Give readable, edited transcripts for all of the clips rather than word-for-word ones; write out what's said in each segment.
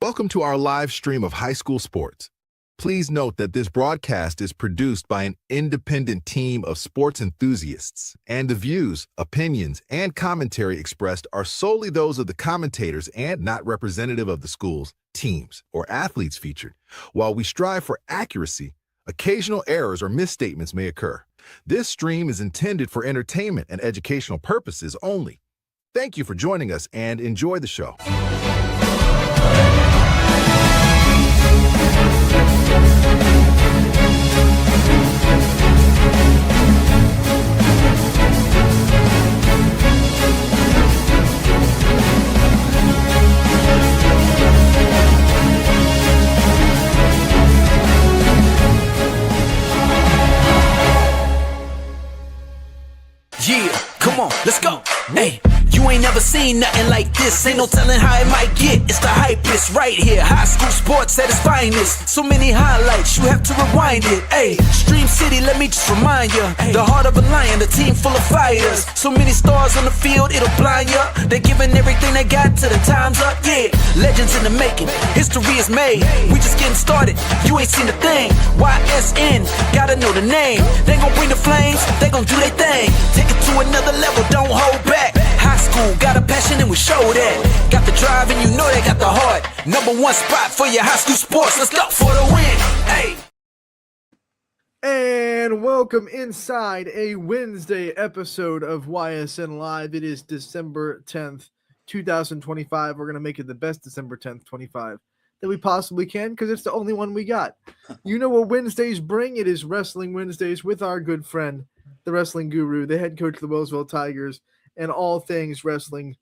Welcome to our live stream of high school sports. Please note that this broadcast is produced by an independent team of sports enthusiasts, and the views, opinions, and commentary expressed are solely those of the commentators and not representative of the schools, teams, or athletes featured. While we strive for accuracy, occasional errors or misstatements may occur. This stream is intended for entertainment and educational purposes only. Thank you for joining us and enjoy the show. Yeah, come on, let's go. Hey, you ain't never seen nothing like this. Ain't no telling how it might get. It's the hypest right here. High school sports at its finest. So many highlights, you have to rewind it. Hey, Stream City, let me just remind you. The heart of a lion, a team full of fighters. So many stars on the field, it'll blind you. They're giving everything they got till the time's up. Yeah, legends in the making. History is made. We just getting started. You ain't seen a thing. YSN, gotta know the name. They gon' bring the flames. They gon' do their thing. Take it to another level, don't hold back. High school, got a passion and we show that. Got the drive and you know they got the heart. Number one spot for your high school sports. Let's go for the win. Hey. And welcome inside a Wednesday episode of YSN Live. It is December 10th, 2025. We're going to make it the best December 10th, 25 that we possibly can because it's the only one we got. You know what Wednesdays bring? It is Wrestling Wednesdays with our good friend, the wrestling guru, the head coach of the Wellsville Tigers, and all things wrestling,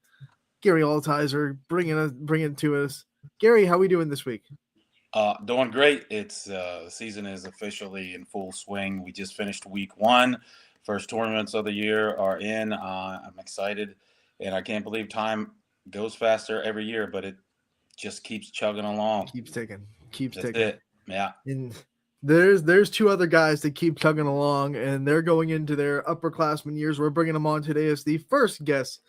Gary Altizer, bringing it to us. Gary, how we doing this week? Doing great. It's the season is officially in full swing. We just finished week one. First tournaments of the year are in. I'm excited, and I can't believe time goes faster every year, but it just keeps chugging along. Keeps ticking. That's it. Yeah. And there's two other guys that keep chugging along, and they're going into their upperclassmen years. We're bringing them on today as the first guest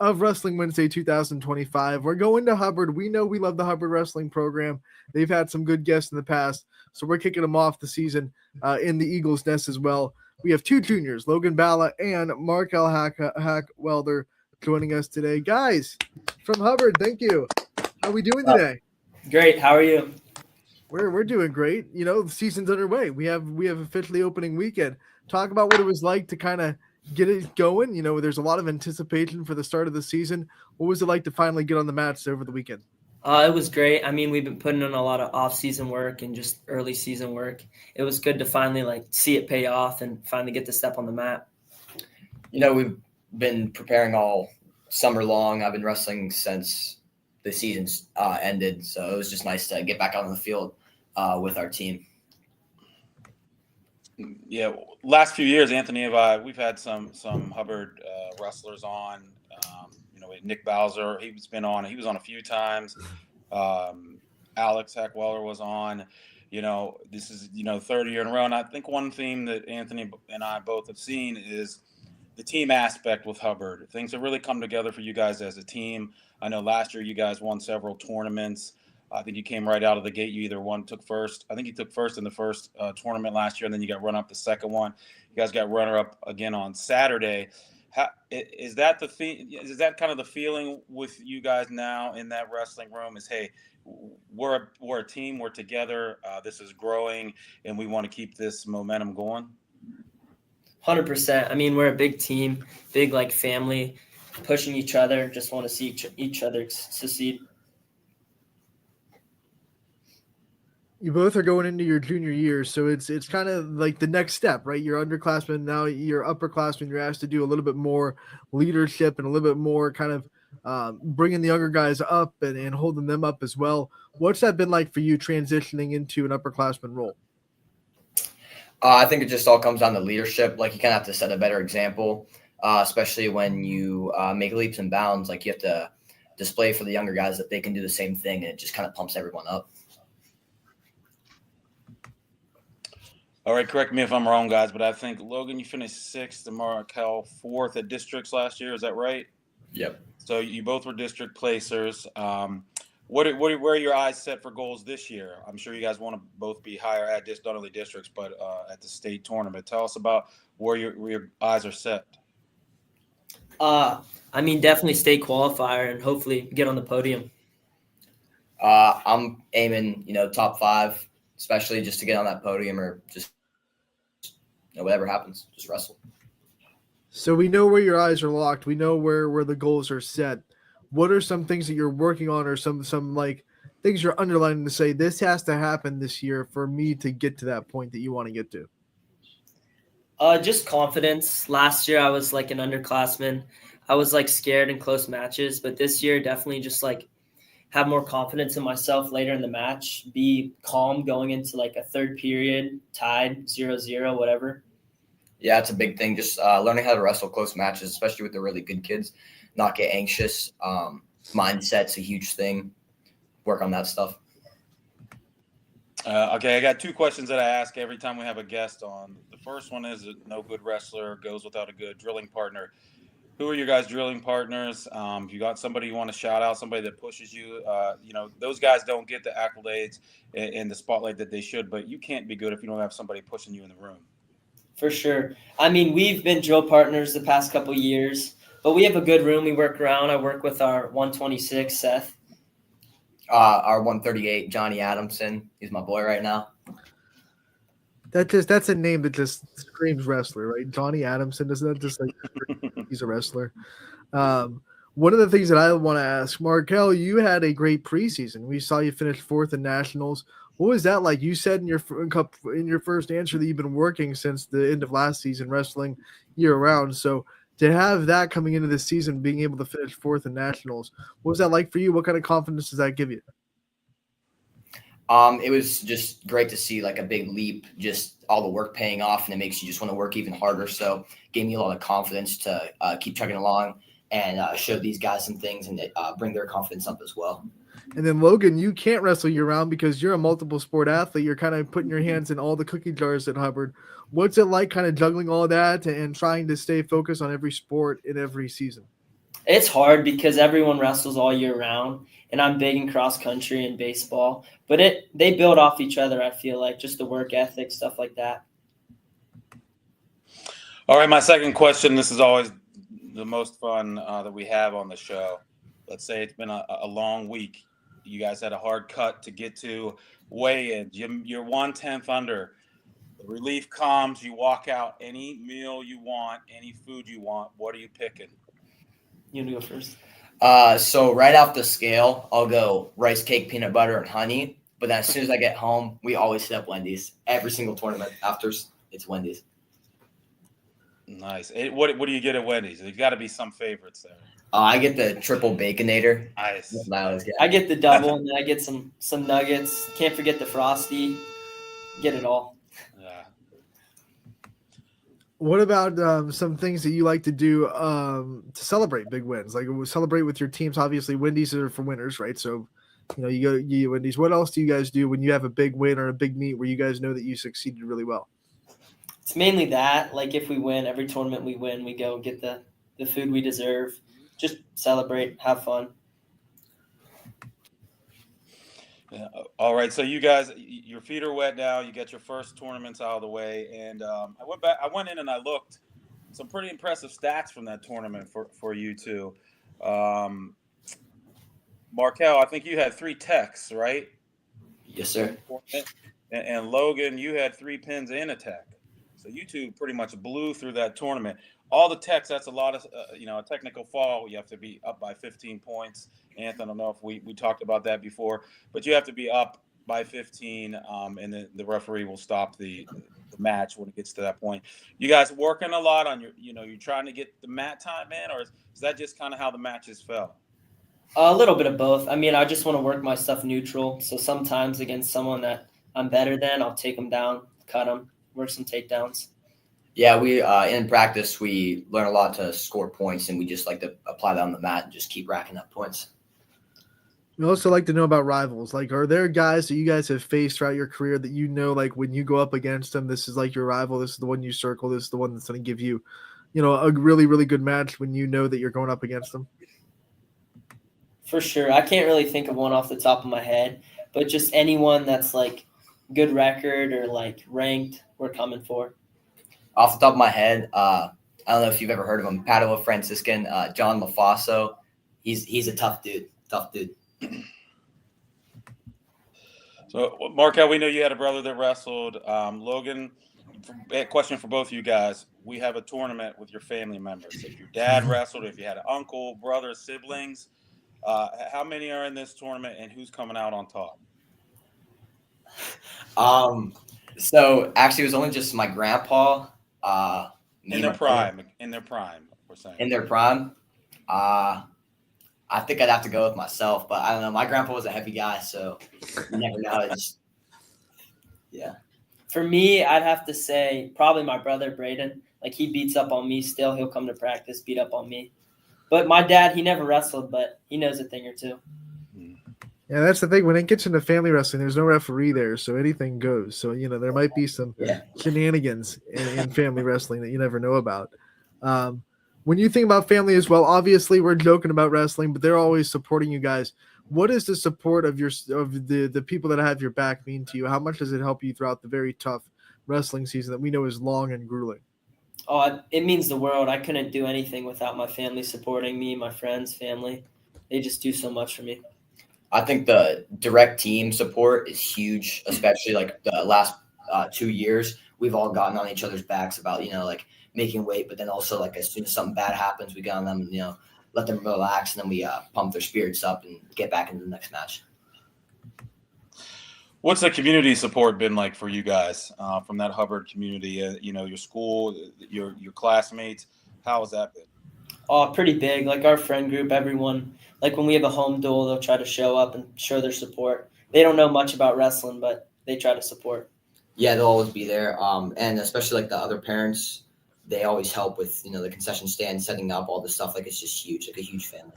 of Wrestling Wednesday 2025. We're going to Hubbard. We know we love the Hubbard Wrestling program. They've had some good guests in the past, so we're kicking them off the season in the Eagles' Nest as well. We have two juniors, Logan Balla and Markel Hack-Welder, joining us today. Guys, from Hubbard, thank you. How are we doing today? Great. How are you? We're doing great. You know, the season's underway. We have officially opening weekend. Talk about what it was like to kind of get it going. You know, there's a lot of anticipation for the start of the season. What was it like to finally get on the mats over the weekend? It was great. I mean, we've been putting in a lot of off-season work and just early season work. It was good to finally see it pay off and finally get to step on the mat. You know, we've been preparing all summer long. I've been wrestling since the season's ended, so it was just nice to get back out on the field with our team. Yeah, last few years, Anthony and I, we've had some Hubbard wrestlers on. Nick Bowser, he's been on. He was on a few times. Alex Hack-Welder was on. You know, this is third year in a row, and I think one theme that Anthony and I both have seen is the team aspect with Hubbard. Things have really come together for you guys as a team. I know last year you guys won several tournaments. I think you came right out of the gate. You either took first. I think you took first in the first tournament last year, and then you got run up the second one. You guys got runner up again on Saturday. Is that is that kind of the feeling with you guys now in that wrestling room? Is, hey, we're a team. We're together. This is growing, and we want to keep this momentum going. 100%. I mean, we're a big team, big family, pushing each other. Just want to see each other succeed. You both are going into your junior year, so it's kind of like the next step, right? You're underclassmen, now you're upperclassmen. You're asked to do a little bit more leadership and a little bit more kind of bringing the younger guys up and holding them up as well. What's that been like for you transitioning into an upperclassman role? I think it just all comes down to leadership. You kind of have to set a better example, especially when you make leaps and bounds. You have to display for the younger guys that they can do the same thing, and it just kind of pumps everyone up. All right, correct me if I'm wrong, guys, but I think, Logan, you finished sixth and Markel fourth at districts last year. Is that right? Yep. So you both were district placers. Where are your eyes set for goals this year? I'm sure you guys want to both be higher at not only districts but at the state tournament. Tell us about where your eyes are set. I mean, definitely state qualifier and hopefully get on the podium. I'm aiming, top 5, especially just to get on that podium or just whatever happens, just wrestle. So we know where your eyes are locked. We know where the goals are set. What are some things that you're working on, or some like things you're underlining to say this has to happen this year for me to get to that point that you want to get to? Just confidence. Last year I was like an underclassman. I was like scared in close matches, but this year definitely just like have more confidence in myself later in the match, be calm going into like a third period, tied 0-0, whatever. Yeah, it's a big thing. Just learning how to wrestle close matches, especially with the really good kids, not get anxious. Mindset's a huge thing. Work on that stuff. Okay, I got 2 questions that I ask every time we have a guest on. The first one is no good wrestler goes without a good drilling partner. Who are your guys' drilling partners? If you got somebody you want to shout out, somebody that pushes you, those guys don't get the accolades and the spotlight that they should, but you can't be good if you don't have somebody pushing you in the room. For sure. I mean, we've been drill partners the past couple years, but we have a good room we work around. I work with our 126, Seth. Our 138, Johnny Adamson. He's my boy right now. That's a name that just screams wrestler, right? Johnny Adamson, doesn't that just like he's a wrestler? One of the things that I want to ask, Markel, you had a great preseason. We saw you finish 4th in nationals. What was that like? You said in your first answer that you've been working since the end of last season, wrestling year round. So to have that coming into this season, being able to finish 4th in nationals, what was that like for you? What kind of confidence does that give you? It was just great to see like a big leap, just all the work paying off, and it makes you just want to work even harder. So it gave me a lot of confidence to keep chugging along and show these guys some things and bring their confidence up as well. And then Logan, you can't wrestle year round because you're a multiple sport athlete. You're kind of putting your hands in all the cookie jars at Hubbard. What's it like kind of juggling all that and trying to stay focused on every sport in every season? It's hard because everyone wrestles all year round, and I'm big in cross country and baseball, but they build off each other. I feel like just the work ethic, stuff like that. All right. My second question, this is always the most fun that we have on the show. Let's say it's been a long week. You guys had a hard cut to get to weigh-in. You're 1/10 under. The relief comes. You walk out. Any meal you want, any food you want. What are you picking? You want to go first? So right off the scale, I'll go rice cake, peanut butter, and honey. But then as soon as I get home, we always hit up Wendy's. Every single tournament after it's Wendy's. Nice. What do you get at Wendy's? There's got to be some favorites there. I get the triple baconator. Nice. I get the double, and then I get some nuggets. Can't forget the Frosty. Get it all. Yeah. What about some things that you like to do to celebrate big wins? Like celebrate with your teams. Obviously, Wendy's are for winners, right? So, you eat Wendy's. What else do you guys do when you have a big win or a big meet where you guys know that you succeeded really well? It's mainly that. Like if we win, every tournament we win, we go get the food we deserve. Just celebrate, have fun. Yeah. All right. So you guys, your feet are wet now. You got your first tournaments out of the way, and I went in and I looked some pretty impressive stats from that tournament for you two. Markel, I think you had 3 techs, right? Yes, sir. And Logan, you had 3 pins and a tech. So you two pretty much blew through that tournament. All the techs, that's a lot of, a technical fall. You have to be up by 15 points. Anthony, I don't know if we talked about that before, but you have to be up by 15, and the referee will stop the match when it gets to that point. You guys working a lot on you're trying to get the mat time in, or is that just kind of how the matches fell? A little bit of both. I mean, I just want to work my stuff neutral. So sometimes against someone that I'm better than, I'll take them down, cut them, work some takedowns. Yeah, we in practice, we learn a lot to score points, and we just like to apply that on the mat and just keep racking up points. We also like to know about rivals. Like, are there guys that you guys have faced throughout your career that like when you go up against them, this is like your rival, this is the one you circle, this is the one that's going to give you, a really, really good match when you know that you're going up against them? For sure. I can't really think of one off the top of my head, but just anyone that's like good record or like ranked, we're coming for. Off the top of my head, I don't know if you've ever heard of him, Padua Franciscan, John Mafaso. He's a tough dude. Tough dude. So, Markel, we know you had a brother that wrestled. Logan, a question for both of you guys. We have a tournament with your family members. If your dad wrestled, if you had an uncle, brother, siblings, how many are in this tournament, and who's coming out on top? So actually, it was only just my grandpa. In their prime, we're saying. In their prime. I think I'd have to go with myself, but I don't know. My grandpa was a heavy guy, so you never know. Yeah. For me, I'd have to say probably my brother Braden. Like he beats up on me still. He'll come to practice, beat up on me. But my dad, he never wrestled, but he knows a thing or two. Yeah, that's the thing. When it gets into family wrestling, there's no referee there, so anything goes. So, there might be some shenanigans in family wrestling that you never know about. When you think about family as well, obviously we're joking about wrestling, but they're always supporting you guys. What does the support of the people that have your back mean to you? How much does it help you throughout the very tough wrestling season that we know is long and grueling? Oh, it means the world. I couldn't do anything without my family supporting me, my friends, family. They just do so much for me. I think the direct team support is huge, especially like the last 2 years. We've all gotten on each other's backs about, like making weight, but then also like as soon as something bad happens, we get on them, let them relax, and then we pump their spirits up and get back into the next match. What's the community support been like for you guys from that Hubbard community? Your school, your classmates. How has that been? Oh, pretty big. Like our friend group, everyone. Like when we have a home duel, they'll try to show up and show their support. They don't know much about wrestling, but they try to support. Yeah, they'll always be there. And especially like the other parents, they always help with, the concession stand, setting up all this stuff. Like it's just huge, like a huge family.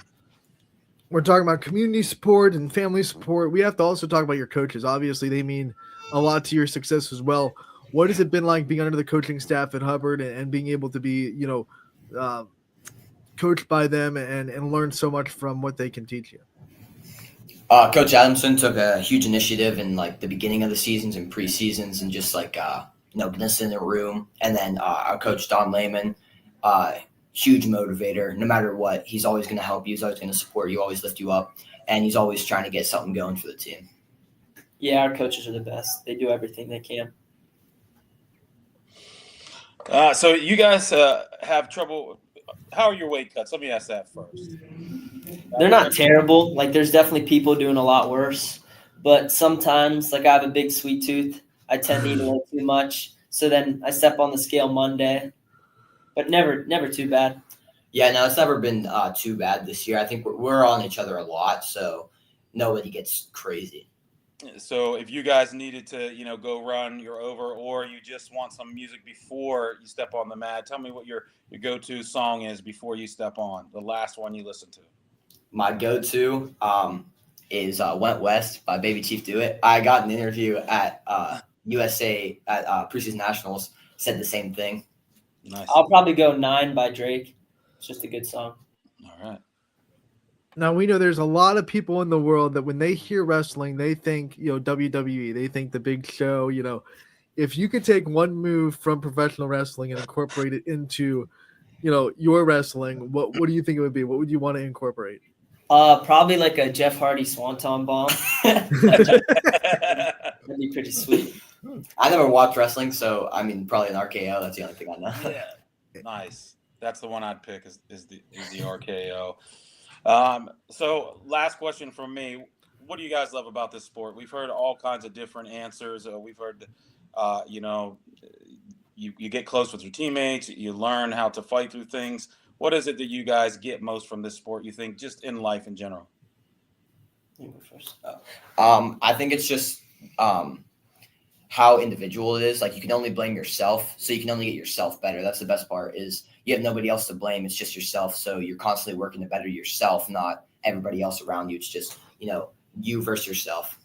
We're talking about community support and family support. We have to also talk about your coaches. Obviously, they mean a lot to your success as well. What has it been like being under the coaching staff at Hubbard and being able to be, coached by them and learn so much from what they can teach you? Coach Adamson took a huge initiative in like the beginning of the seasons and pre-seasons and just like, getting us in the room. And then our coach, Don Lehman, huge motivator. No matter what, he's always going to help you. He's always going to support you, always lift you up. And he's always trying to get something going for the team. Yeah, our coaches are the best. They do everything they can. So you guys have trouble. How are your weight cuts? Let me ask that first. They're not terrible. Like there's definitely people doing a lot worse. But sometimes, like I have a big sweet tooth. I tend to eat a little too much. So then I step on the scale Monday. But never too bad. Yeah, no, it's never been too bad this year. I think we're on each other a lot, so nobody gets crazy. So if you guys needed to, go run, you're over, or you just want some music before you step on the mat, tell me what your go-to song is before you step on, the last one you listen to. My go-to is Went West by Baby Chief Do It. I got an interview at USA at Preseason Nationals, said the same thing. Nice. I'll probably go 9 by Drake. It's just a good song. All right. Now, we know there's a lot of people in the world that when they hear wrestling, they think, WWE, they think the big show, if you could take one move from professional wrestling and incorporate it into, your wrestling, what do you think it would be? What would you want to incorporate? Probably like a Jeff Hardy Swanton Bomb. That'd be pretty sweet. I never watched wrestling, so I mean, probably an RKO. That's the only thing I know. Yeah. Nice. That's the one I'd pick is the RKO. So last question from me. What do you guys love about this sport? We've heard all kinds of different answers. We've heard, you get close with your teammates. You learn how to fight through things. What is it that you guys get most from this sport, you think, just in life in general? You go first. I think it's just how individual it is. Like you can only blame yourself, so you can only get yourself better. That's the best part is you have nobody else to blame. It's just yourself. So you're constantly working to better yourself, not everybody else around you. It's just, you versus yourself.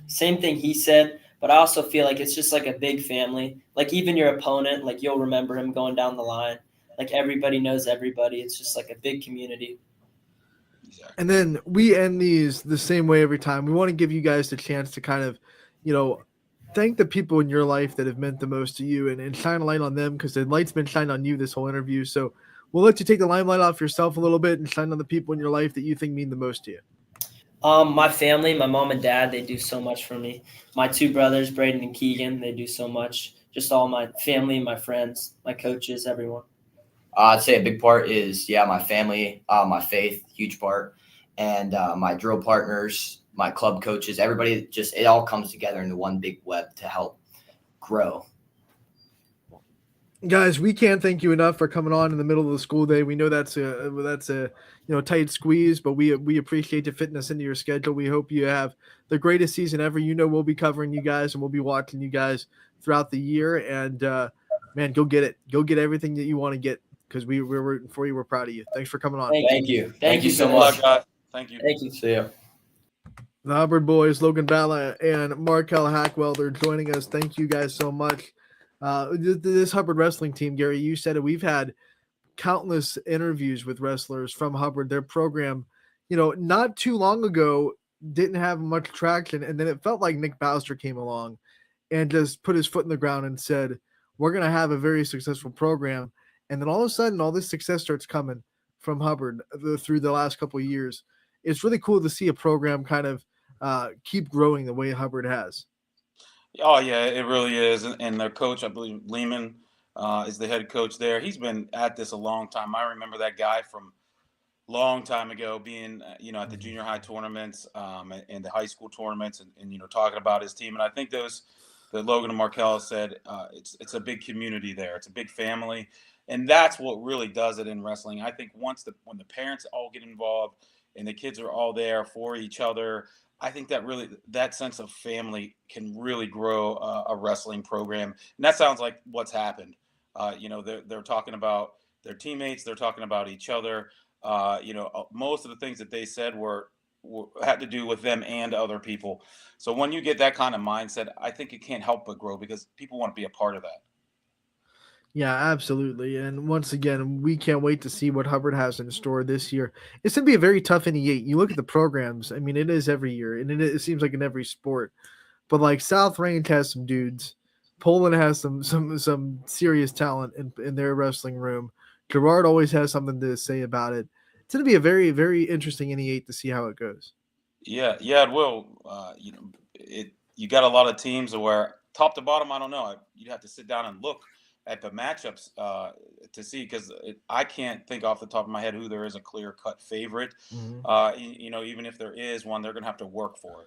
Same thing he said, but I also feel like it's just like a big family. Like even your opponent, like you'll remember him going down the line. Like everybody knows everybody. It's just like a big community. Exactly. And then we end these the same way every time. We want to give you guys the chance to kind of, thank the people in your life that have meant the most to you and shine a light on them, because the light's been shined on you this whole interview. So we'll let you take the limelight off yourself a little bit and shine on the people in your life that you think mean the most to you. My family, my mom and dad, they do so much for me. My two brothers, Braden and Keegan, they do so much. Just all my family, my friends, my coaches, everyone. I'd say a big part is, my family, my faith, huge part, and my drill partners, my club coaches, everybody. Just it all comes together into one big web to help grow. Guys, we can't thank you enough for coming on in the middle of the school day. We know that's a tight squeeze, but we appreciate you fitting us into your schedule. We hope you have the greatest season ever. We'll be covering you guys and we'll be watching you guys throughout the year. And man, go get it. Go get everything that you want to get, because we're rooting for you. We're proud of you. Thanks for coming on. Thank you. Thank you so so much. much. Guys. Thank you. Thank you. See ya. The Hubbard boys, Logan Balla and Markel Hackwell, they're joining us. Thank you guys so much. This Hubbard wrestling team, Gary, you said it. We've had countless interviews with wrestlers from Hubbard. Their program, not too long ago didn't have much traction, and then it felt like Nick Bowser came along and just put his foot in the ground and said, we're going to have a very successful program. And then all of a sudden, all this success starts coming from Hubbard through the last couple of years. It's really cool to see a program kind of keep growing the way Hubbard has. Oh yeah, it really is. And their coach, I believe Lehman, is the head coach there. He's been at this a long time. I remember that guy from long time ago being, at the junior high tournaments and the high school tournaments, and talking about his team. And I think that Logan and Markel said, it's a big community there. It's a big family, and that's what really does it in wrestling. I think when the parents all get involved and the kids are all there for each other, I think that sense of family can really grow a wrestling program. And that sounds like what's happened. They're talking about their teammates. They're talking about each other. Most of the things that they said had to do with them and other people. So when you get that kind of mindset, I think it can't help but grow, because people want to be a part of that. Yeah, absolutely. And once again, we can't wait to see what Hubbard has in store this year. It's going to be a very tough NE8. You look at the programs. I mean, it is every year, and it seems like in every sport. But like South Range has some dudes. Poland has some serious talent in their wrestling room. Gerard always has something to say about it. It's going to be a very, very interesting NE8 to see how it goes. Yeah, it will. You got a lot of teams where top to bottom, I don't know. You'd have to sit down and look at the matchups to see, because I can't think off the top of my head who there is a clear-cut favorite. Mm-hmm. Even if there is one, they're going to have to work for it.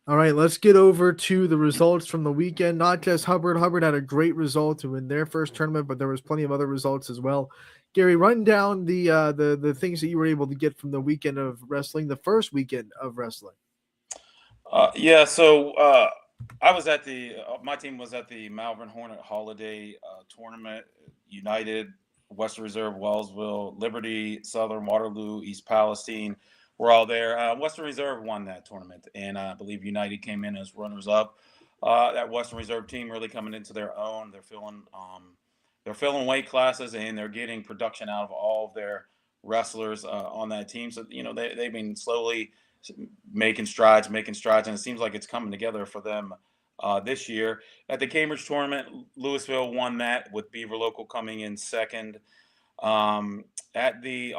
All right, let's get over to the results from the weekend. Not just Hubbard. Hubbard had a great result to win their first tournament, but there was plenty of other results as well. Gary, run down the things that you were able to get from the weekend of wrestling, the first weekend of wrestling. So I was at my team was at the Malvern Hornet Holiday Tournament. United, Western Reserve, Wellsville, Liberty, Southern, Waterloo, East Palestine. We're all there. Western Reserve won that tournament, and I believe United came in as runners-up. That Western Reserve team really coming into their own. They're filling weight classes, and they're getting production out of all of their wrestlers on that team. So they've been slowly making strides, and it seems like it's coming together for them this year. At the Cambridge tournament, Louisville won that, with Beaver Local coming in second. At the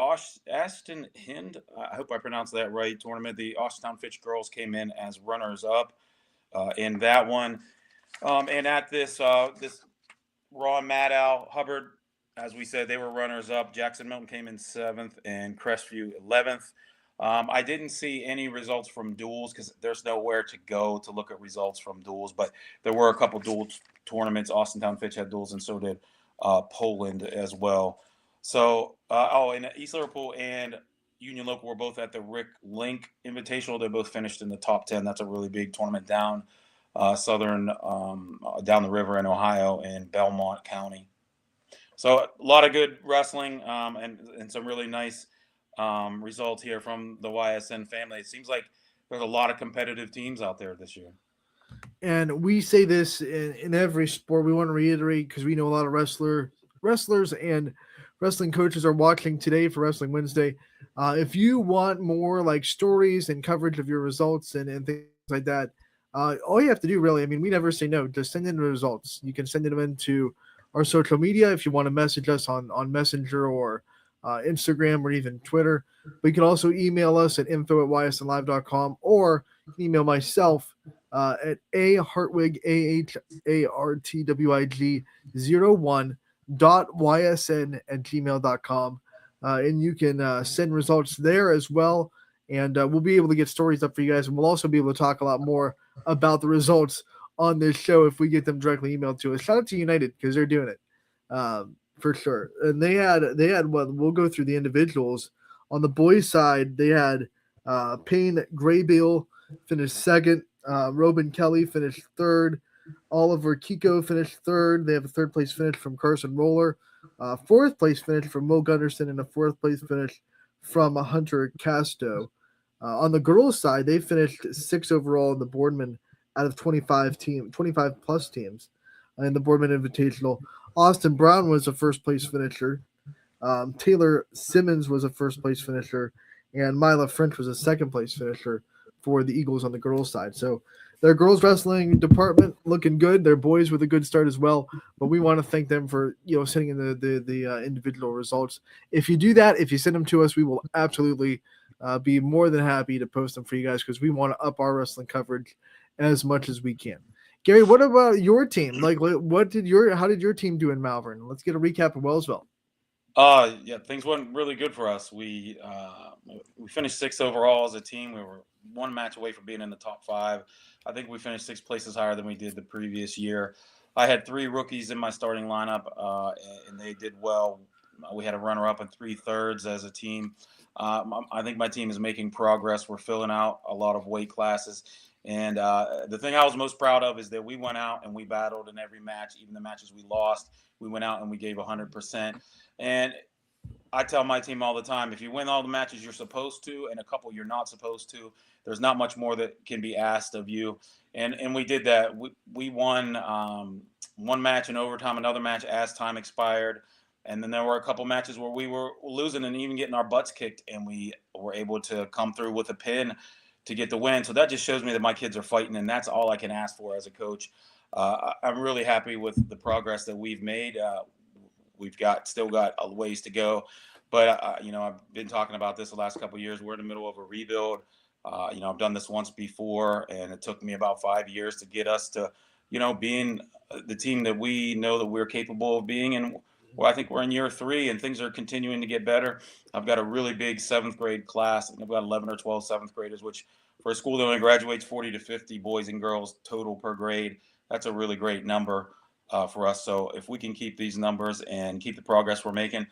Ashton Hind, I hope I pronounced that right, tournament, the Austintown Fitch girls came in as runners-up in that one. And at this Raw Maddow, Hubbard, as we said, they were runners-up. Jackson Milton came in 7th and Crestview 11th. I didn't see any results from duels, because there's nowhere to go to look at results from duels, but there were a couple dual tournaments. Austintown Fitch had duels, and so did Poland as well. So, and East Liverpool and Union Local were both at the Rick Link Invitational. They both finished in the top 10. That's a really big tournament down southern, down the river in Ohio and Belmont County. So a lot of good wrestling and some really nice results here from the YSN family. It seems like there's a lot of competitive teams out there this year. And we say this in every sport. We want to reiterate, because we know a lot of wrestlers, and wrestling coaches are watching today for Wrestling Wednesday, if you want more like stories and coverage of your results and things like that, all you have to do really, I mean, we never say no. Just send in the results. You can send them into our social media if you want to message us on Messenger or Instagram or even Twitter. But you can also email us at info@ysnlive.com, or you can email myself at ahartwig, ahartwig01.ysn@gmail.com. And you can send results there as well. And we'll be able to get stories up for you guys. And we'll also be able to talk a lot more about the results on this show if we get them directly emailed to us. Shout out to United because they're doing it for sure. And they had what we'll go through the individuals. On the boys' side, they had Payne Graybill finished second. Robin Kelly finished third. Oliver Kiko finished third. They have a third place finish from Carson Roller. Fourth place finish from Mo Gunderson, and a fourth place finish from Hunter Casto. On the girls' side, they finished 6th overall in the Boardman out of 25 plus teams in the Boardman Invitational. Austin Brown was a first place finisher. Taylor Simmons was a first place finisher, and Mila French was a second place finisher for the Eagles on the girls' side. So their girls wrestling department looking good. Their boys with a good start as well. But we want to thank them for sending in the individual results. If you do that, if you send them to us, we will absolutely be more than happy to post them for you guys because we want to up our wrestling coverage as much as we can. Gary, what about your team? Like, how did your team do in Malvern? Let's get a recap of Wellsville. Yeah, things went really good for us. We finished 6th overall as a team. We were one match away from being in the top 5. I think we finished 6 places higher than we did the previous year. I had 3 rookies in my starting lineup, and they did well. We had a runner-up and 3 thirds as a team. I think my team is making progress. We're filling out a lot of weight classes. And the thing I was most proud of is that we went out and we battled in every match, even the matches we lost. We went out and we gave 100%. And I tell my team all the time, if you win all the matches you're supposed to and a couple you're not supposed to, there's not much more that can be asked of you. And we did that. We won one match in overtime, another match as time expired. And then there were a couple matches where we were losing and even getting our butts kicked, and we were able to come through with a pin to get the win. So that just shows me that my kids are fighting, and that's all I can ask for as a coach. I'm really happy with the progress that we've made. We've still got a ways to go, but I've been talking about this the last couple of years. We're in the middle of a rebuild. I've done this once before, and it took me about 5 years to get us to, being the team that we know that we're capable of being. And I think we're in year 3, and things are continuing to get better. I've got a really big 7th grade class. I've got 11 or 12 7th graders, which for a school that only graduates 40 to 50 boys and girls total per grade, that's a really great number for us. So if we can keep these numbers and keep the progress we're making,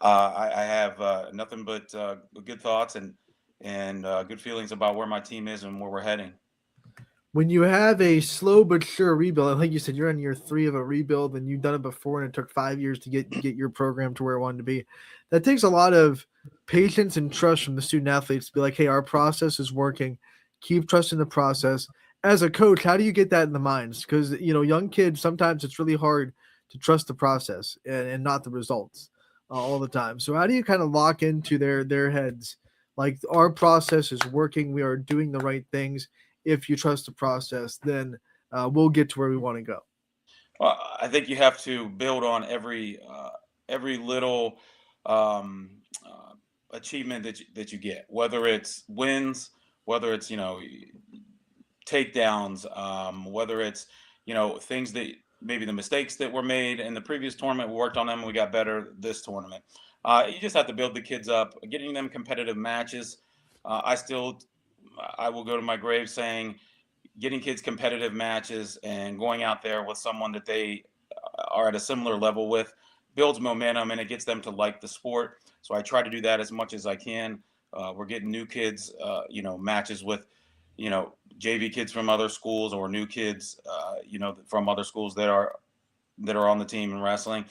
I have nothing but good thoughts and good feelings about where my team is and where we're heading. When you have a slow but sure rebuild, like you said, you're on year 3 of a rebuild, and you've done it before, and it took 5 years to get your program to where it wanted to be. That takes a lot of patience and trust from the student athletes to be like, hey, our process is working. Keep trusting the process. As a coach, how do you get that in the minds? Because, young kids, sometimes it's really hard to trust the process and not the results all the time. So how do you kind of lock into their heads? Like, our process is working. We are doing the right things. If you trust the process, then we'll get to where we want to go. Well, I think you have to build on every little achievement that you get, whether it's wins, whether it's takedowns, whether it's things that maybe the mistakes that were made in the previous tournament. We worked on them and we got better this tournament. You just have to build the kids up, getting them competitive matches. I will go to my grave saying getting kids competitive matches and going out there with someone that they are at a similar level with builds momentum, and it gets them to like the sport. So I try to do that as much as I can. We're getting new kids, matches with, JV kids from other schools or new kids, from other schools that are on the team in wrestling.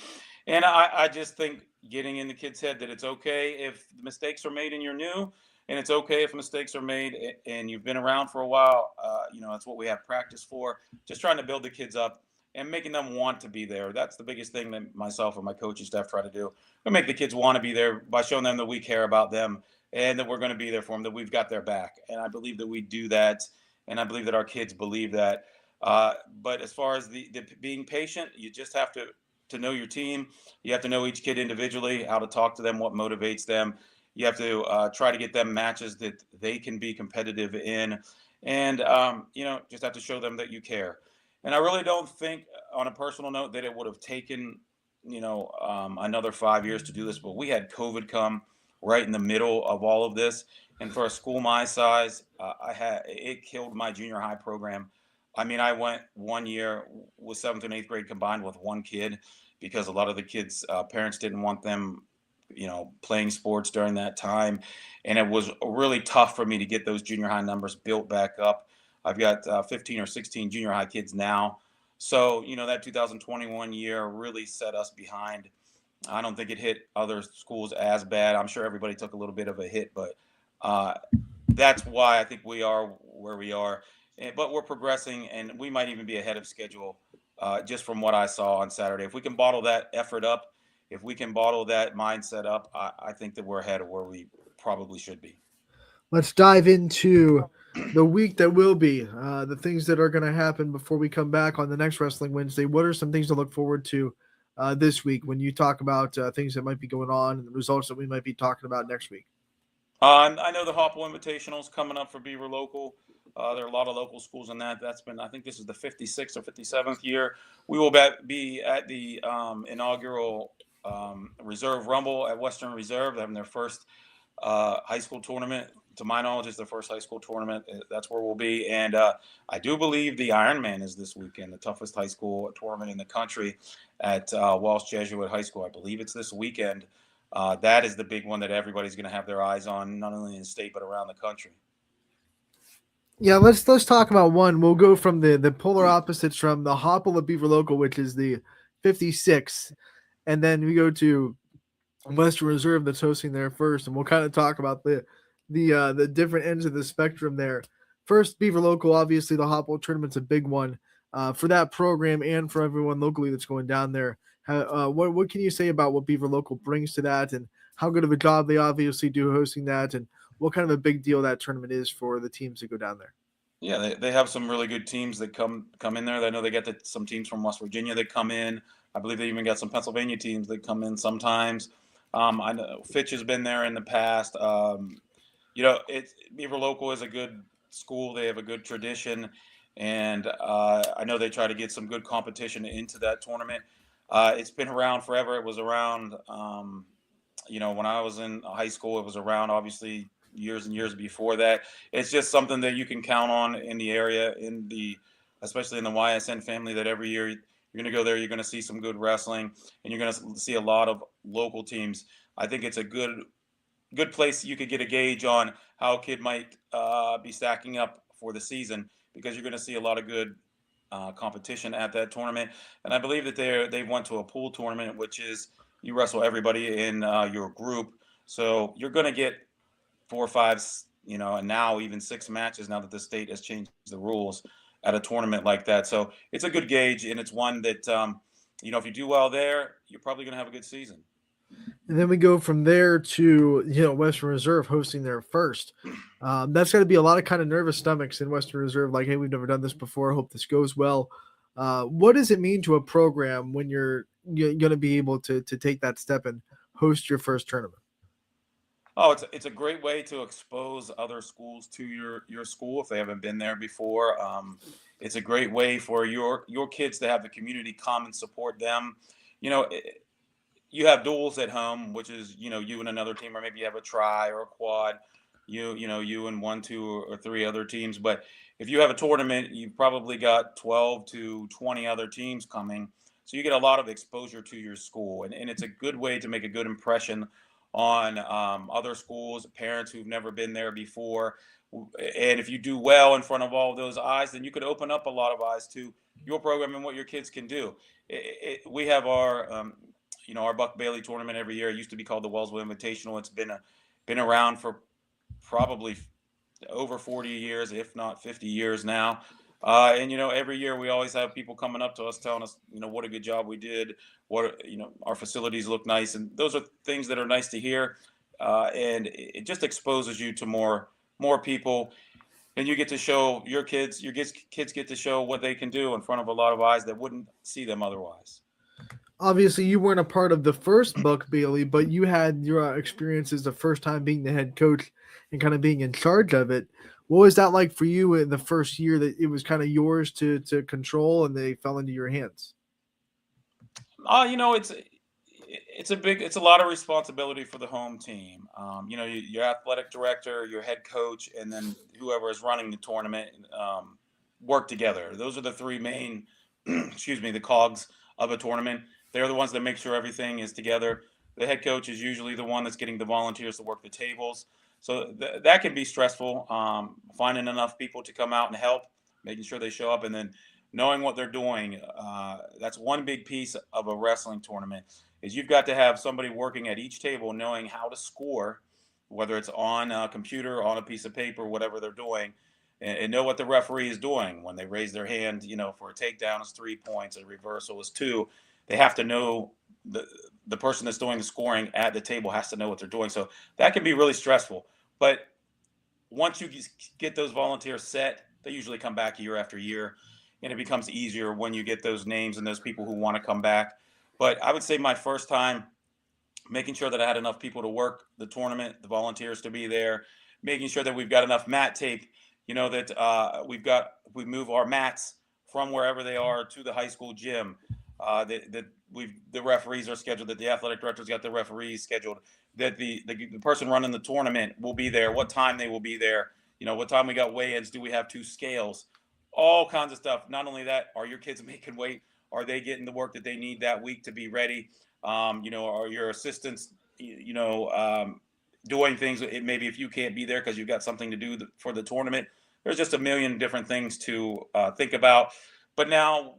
And I just think getting in the kid's head that it's okay if mistakes are made and you're new. And it's okay if mistakes are made and you've been around for a while. That's what we have practice for. Just trying to build the kids up and making them want to be there. That's the biggest thing that myself and my coaching staff try to do. We make the kids want to be there by showing them that we care about them and that we're going to be there for them, that we've got their back. And I believe that we do that, and I believe that our kids believe that. But as far as the being patient, you just have to know your team. You have to know each kid individually, how to talk to them, what motivates them. You have to try to get them matches that they can be competitive in. And, just have to show them that you care. And I really don't think, on a personal note, that it would have taken, another 5 years to do this. But we had COVID come right in the middle of all of this. And for a school my size, it killed my junior high program. I mean, I went 1 year with 7th and 8th grade combined with one kid because a lot of the kids' parents didn't want them, playing sports during that time. And it was really tough for me to get those junior high numbers built back up. I've got 15 or 16 junior high kids now. So, that 2021 year really set us behind. I don't think it hit other schools as bad. I'm sure everybody took a little bit of a hit, but that's why I think we are where we are. But we're progressing, and we might even be ahead of schedule just from what I saw on Saturday. If we can bottle that effort up, if we can bottle that mindset up, I think that we're ahead of where we probably should be. Let's dive into the week that will be, the things that are going to happen before we come back on the next Wrestling Wednesday. What are some things to look forward to this week when you talk about things that might be going on and the results that we might be talking about next week? I know the Hopple Invitational is coming up for Beaver Local. There are a lot of local schools in that. That's been, I think this is the 56th or 57th year. We will be at the inaugural Reserve Rumble at Western Reserve. They're having their first high school tournament. To my knowledge, it's their first high school tournament. That's where we'll be. And I do believe the Ironman is this weekend, the toughest high school tournament in the country at Walsh Jesuit High School. I believe it's this weekend. That is the big one that everybody's going to have their eyes on, not only in the state, but around the country. Yeah, let's talk about one. We'll go from the polar opposites from the Hopple of Beaver Local, which is the 56th, and then we go to Western Reserve that's hosting there first, and we'll kind of talk about the different ends of the spectrum there. First, Beaver Local, obviously the Hopple tournament's a big one for that program and for everyone locally that's going down there. What can you say about what Beaver Local brings to that, and how good of a job they obviously do hosting that, and what kind of a big deal that tournament is for the teams that go down there? Yeah, they have some really good teams that come in there. I know they got some teams from West Virginia that come in. I believe they even got some Pennsylvania teams that come in sometimes. I know Fitch has been there in the past. Beaver Local is a good school. They have a good tradition, and I know they try to get some good competition into that tournament. It's been around forever. It was around, when I was in high school. It was around, obviously, years and years before that. It's just something that you can count on in the area, especially in the YSN family, that every year you're going to go there, you're going to see some good wrestling, and you're going to see a lot of local teams. I think it's a good place you could get a gauge on how a kid might be stacking up for the season, because you're going to see a lot of good competition at that tournament. And I believe that they went to a pool tournament, which is you wrestle everybody in your group. So you're going to get 4 or 5, and now even 6 matches now that the state has changed the rules at a tournament like that. So it's a good gauge, and it's one that, if you do well there, you're probably going to have a good season. And then we go from there to, Western Reserve hosting their first. That's got to be a lot of kind of nervous stomachs in Western Reserve. Like, hey, we've never done this before. Hope this goes well. What does it mean to a program when you're going to be able to take that step and host your first tournament? Oh, it's a great way to expose other schools to your school if they haven't been there before. It's a great way for your kids to have the community come and support them. You have duels at home, which is, you and another team, or maybe you have a try or a quad, you and 1, 2, or 3 other teams. But if you have a tournament, you've probably got 12 to 20 other teams coming. So you get a lot of exposure to your school. And it's a good way to make a good impression on other schools, parents who've never been there before. And if you do well in front of all of those eyes, then you could open up a lot of eyes to your program and what your kids can do. We have our Buck Bailey tournament every year. It used to be called the Wellsville Invitational. It's been around for probably over 40 years, if not 50 years now. And every year we always have people coming up to us telling us, what a good job we did. What our facilities look nice, and those are things that are nice to hear. And it just exposes you to more people, and you get to show your kids get to show what they can do in front of a lot of eyes that wouldn't see them otherwise. Obviously, you weren't a part of the first Buck Bailey, but you had your experiences the first time being the head coach and kind of being in charge of it. What was that like for you in the first year that it was kind of yours to control and they fell into your hands? It's a lot of responsibility for the home team. Your athletic director, your head coach, and then whoever is running the tournament work together. Those are the three main, the cogs of a tournament. They're the ones that make sure everything is together. The head coach is usually the one that's getting the volunteers to work the tables. So that can be stressful, finding enough people to come out and help, making sure they show up, and then knowing what they're doing. That's one big piece of a wrestling tournament is you've got to have somebody working at each table knowing how to score, whether it's on a computer, on a piece of paper, whatever they're doing, and know what the referee is doing. When they raise their hand, for a takedown is 3 points, a reversal is 2. They have to know the person that's doing the scoring at the table has to know what they're doing. So that can be really stressful. But once you get those volunteers set, they usually come back year after year, and it becomes easier when you get those names and those people who want to come back. But I would say my first time, making sure that I had enough people to work the tournament, the volunteers to be there, making sure that we've got enough mat tape, that we move our mats from wherever they are to the high school gym. The referees are scheduled, that the athletic director's got the referees scheduled, that the person running the tournament will be there, what time they will be there, what time we got weigh-ins, do we have 2 scales, all kinds of stuff. Not only that, are your kids making weight? Are they getting the work that they need that week to be ready? Are your assistants, doing things? Maybe if you can't be there because you've got something to do for the tournament, there's just a million different things to think about. But now,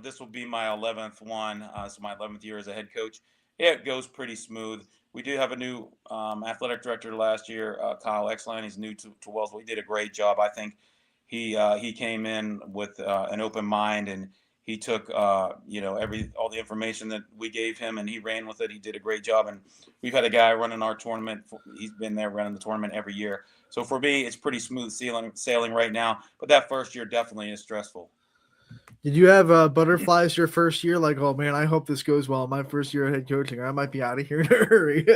this will be my 11th one. So my 11th year as a head coach. It goes pretty smooth. We do have a new athletic director last year, Kyle Exline. He's new to Wellsville. He did a great job. I think he came in with an open mind, and he took all the information that we gave him, and he ran with it. He did a great job, and we've had a guy running our tournament. He's been there running the tournament every year. So for me, it's pretty smooth sailing right now. But that first year definitely is stressful. Did you have butterflies your first year? Like, oh man, I hope this goes well. My first year of head coaching, or I might be out of here in a hurry.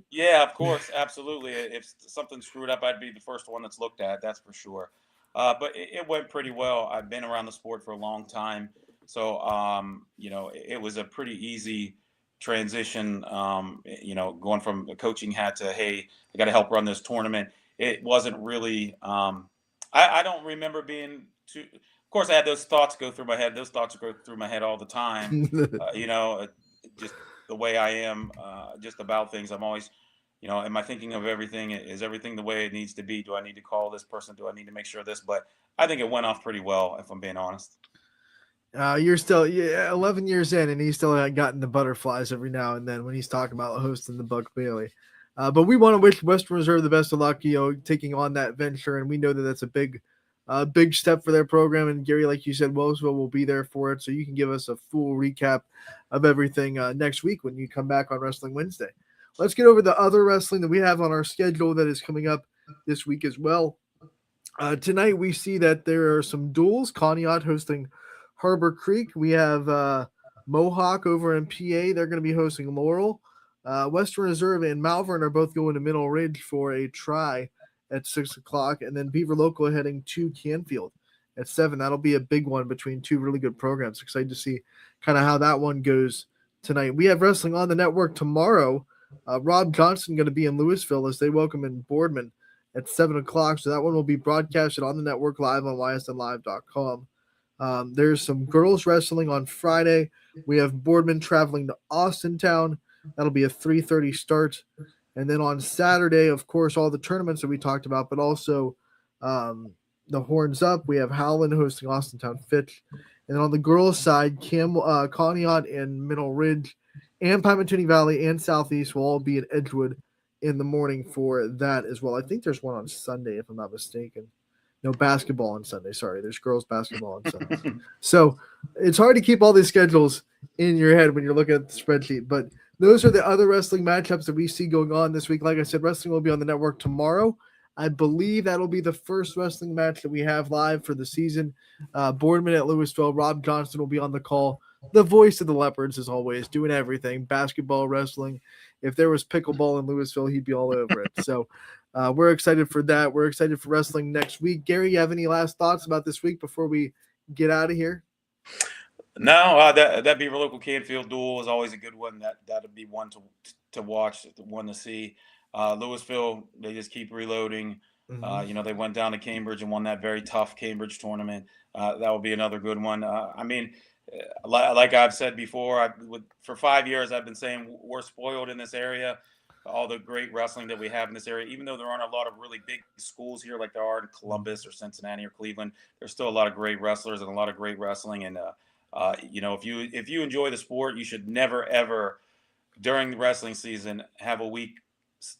Yeah, of course, absolutely. If something screwed up, I'd be the first one that's looked at. That's for sure. But it went pretty well. I've been around the sport for a long time, so it was a pretty easy transition. Going from a coaching hat to, hey, I got to help run this tournament. It wasn't really. I don't remember being too. Of course, I had those thoughts go through my head. Those thoughts go through my head all the time. Just the way I am, just about things. I'm always, am I thinking of everything? Is everything the way it needs to be? Do I need to call this person? Do I need to make sure this? But I think it went off pretty well, if I'm being honest. You're still 11 years in, and he's still gotten the butterflies every now and then when he's talking about hosting the Buck Bailey. But we want to wish Western Reserve the best of luck, taking on that venture, and we know that that's a big step for their program. And Gary, like you said, Wellsville will be there for it, so you can give us a full recap of everything next week when you come back on Wrestling Wednesday. Let's get over the other wrestling that we have on our schedule that is coming up this week as well. Tonight we see that there are some duels. Conneaut hosting Harbor Creek. We have Mohawk over in PA. They're going to be hosting Laurel. Western Reserve and Malvern are both going to Middle Ridge for a try at 6:00, and then Beaver Local heading to Canfield at 7. That'll be a big one between two really good programs. Excited to see kind of how that one goes tonight. We have wrestling on the network tomorrow. Rob Johnson going to be in Louisville as they welcome in Boardman at 7:00. So that one will be broadcasted on the network live on ysnlive.com. There's some girls wrestling on Friday. We have Boardman traveling to Austintown. That'll be a 3:30 start. And then on Saturday, of course, all the tournaments that we talked about, but also the Horns Up. We have Howland hosting Austintown Fitch. And then on the girls' side, Conneaut and Middle Ridge and Pymantoning Valley and Southeast will all be at Edgewood in the morning for that as well. I think there's one on Sunday, if I'm not mistaken. No, basketball on Sunday. Sorry, there's girls basketball on Sunday. So it's hard to keep all these schedules in your head when you're looking at the spreadsheet. But those are the other wrestling matchups that we see going on this week. Like I said, wrestling will be on the network tomorrow. I believe that'll be the first wrestling match that we have live for the season. Boardman at Louisville. Rob Johnston will be on the call. The voice of the Leopards, as always, doing everything. Basketball, wrestling. If there was pickleball in Louisville, he'd be all over it. So we're excited for that. We're excited for wrestling next week. Gary, you have any last thoughts about this week before we get out of here? No, that Beaver Local Canfield duel is always a good one. That'd be one to watch, one to see. Louisville, they just keep reloading. Mm-hmm. They went down to Cambridge and won that very tough Cambridge tournament. That will be another good one. Like I've said before, for 5 years I've been saying we're spoiled in this area. All the great wrestling that we have in this area, even though there aren't a lot of really big schools here like there are in Columbus or Cincinnati or Cleveland, there's still a lot of great wrestlers and a lot of great wrestling. And if you enjoy the sport, you should never ever during the wrestling season have a week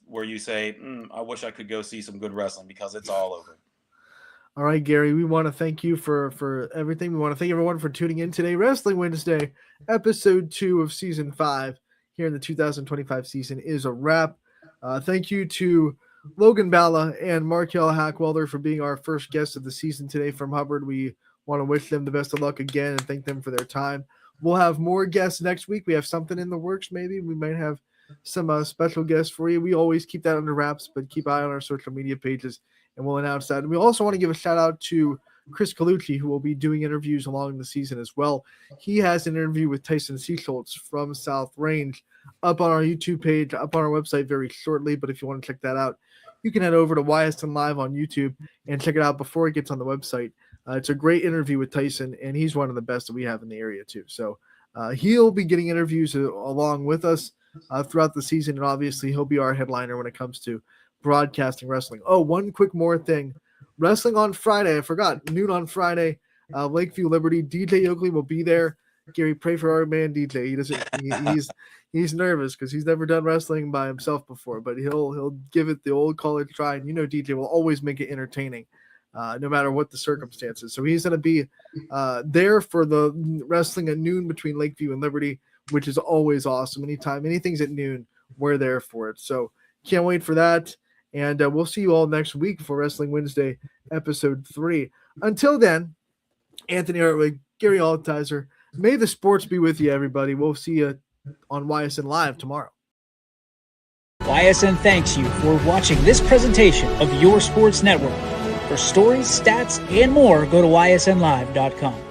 where you say, I wish I could go see some good wrestling, because it's all over. All right, Gary, we want to thank you for everything. We want to thank everyone for tuning in today. Wrestling Wednesday, episode 2 of season 5 here in the 2025 season is a wrap. Thank you to Logan Balla and Markel Hackwelder for being our first guests of the season today from Hubbard. We want to wish them the best of luck again and thank them for their time. We'll have more guests next week. We have something in the works. Maybe we might have some special guests for you. We always keep that under wraps, but keep an eye on our social media pages and we'll announce that. And we also want to give a shout out to Chris Colucci, who will be doing interviews along the season as well. He has an interview with Tyson Seaschultz from South Range up on our YouTube page, up on our website very shortly. But if you want to check that out, you can head over to YSN Live on YouTube and check it out before it gets on the website. It's a great interview with Tyson, and he's one of the best that we have in the area too. So he'll be getting interviews along with us throughout the season, and obviously he'll be our headliner when it comes to broadcasting wrestling. Oh, one quick more thing. Wrestling on Friday. I forgot. Noon on Friday. Lakeview Liberty. DJ Oakley will be there. Gary, pray for our man DJ. He's nervous because he's never done wrestling by himself before, but he'll give it the old college try. And DJ will always make it entertaining, no matter what the circumstances. So he's going to be there for the wrestling at noon between Lakeview and Liberty, which is always awesome. Anything's at noon, we're there for it. So can't wait for that. And we'll see you all next week for Wrestling Wednesday, episode 3. Until then, Anthony Hartwig, Gary Altizer, may the sports be with you, everybody. We'll see you on YSN Live tomorrow. YSN thanks you for watching this presentation of Your Sports Network. For stories, stats, and more, go to ysnlive.com.